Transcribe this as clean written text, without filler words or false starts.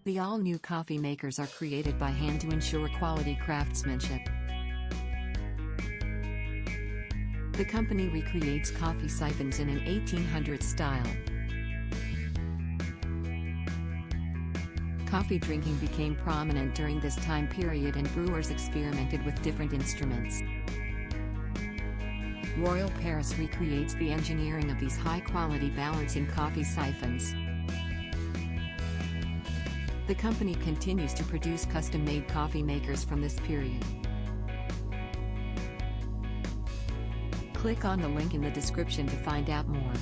The all-new coffee makers are created by hand to ensure quality craftsmanship. The company recreates coffee siphons in an 1800s style. Coffee drinking became prominent during this time period and brewers experimented with different instruments. Royal Paris recreates the engineering of these high-quality balancing coffee siphons. The company continues to produce custom-made coffee makers from this period. Click on the link in the description to find out more.